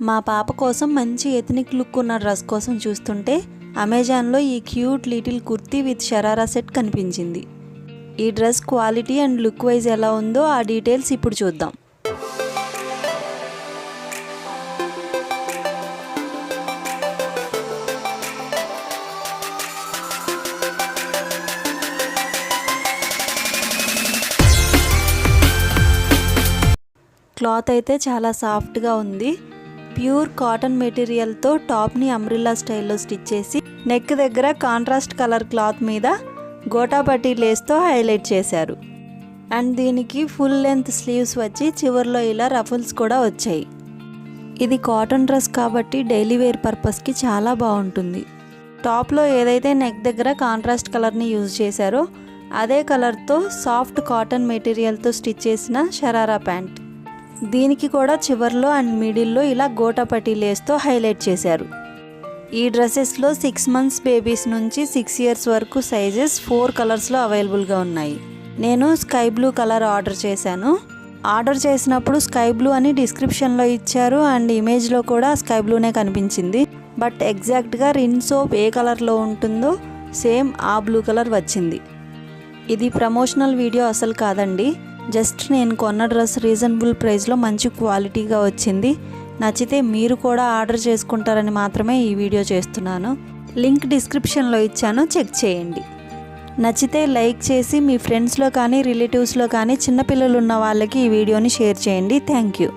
మా పాప కోసం మంచి ఎథనిక్ లుక్ ఉన్న డ్రెస్ కోసం చూస్తుంటే అమెజాన్లో ఈ cute little kurti with sharara set కనిపించింది. ఈ dress quality and look wise ఎలా ఉందో ఆ డీటెయిల్స్ ఇప్పుడు చూద్దాం. క్లాత్ అయితే చాలా సాఫ్ట్గా ఉంది. ప్యూర్ కాటన్ మెటీరియల్తో టాప్ని అంబ్రిల్లా స్టైల్లో స్టిచ్ చేసి నెక్ దగ్గర కాంట్రాస్ట్ కలర్ క్లాత్ మీద గోటాపట్టి లేస్తో హైలైట్ చేశారు. అండ్ దీనికి ఫుల్ లెంత్ స్లీవ్స్ వచ్చి చివర్లో ఇలా రఫుల్స్ కూడా వచ్చాయి. ఇది కాటన్ డ్రెస్ కాబట్టి డైలీ వేర్ పర్పస్కి చాలా బాగుంటుంది. టాప్లో ఏదైతే నెక్ దగ్గర కాంట్రాస్ట్ కలర్ని యూజ్ చేశారో అదే కలర్తో సాఫ్ట్ కాటన్ మెటీరియల్తో స్టిచ్ చేసిన షరారా ప్యాంట్. దీనికి కూడా చివర్లో అండ్ మిడిల్లో ఇలా గోటాపట్టి లేస్తో హైలైట్ చేశారు. ఈ డ్రెస్సెస్లో 6 months బేబీస్ నుంచి 6 years వరకు సైజెస్ 4 కలర్స్లో అవైలబుల్గా ఉన్నాయి. నేను స్కై బ్లూ కలర్ ఆర్డర్ చేశాను. ఆర్డర్ చేసినప్పుడు స్కై బ్లూ అని డిస్క్రిప్షన్లో ఇచ్చారు అండ్ ఇమేజ్లో కూడా స్కై బ్లూనే కనిపించింది. బట్ ఎగ్జాక్ట్గా రిన్ సోప్ ఏ కలర్లో ఉంటుందో సేమ్ ఆ బ్లూ కలర్ వచ్చింది. ఇది ప్రమోషనల్ వీడియో అసలు కాదండి. జస్ట్ నేను కొన్న డ్రెస్ రీజనబుల్ ప్రైస్లో మంచి క్వాలిటీగా వచ్చింది. నచ్చితే మీరు కూడా ఆర్డర్ చేసుకుంటారని మాత్రమే ఈ వీడియో చేస్తున్నాను. లింక్ డిస్క్రిప్షన్లో ఇచ్చాను, చెక్ చేయండి. నచ్చితే లైక్ చేసి మీ ఫ్రెండ్స్లో కానీ రిలేటివ్స్లో కానీ చిన్నపిల్లలు ఉన్న వాళ్ళకి ఈ వీడియోని షేర్ చేయండి. Thank you.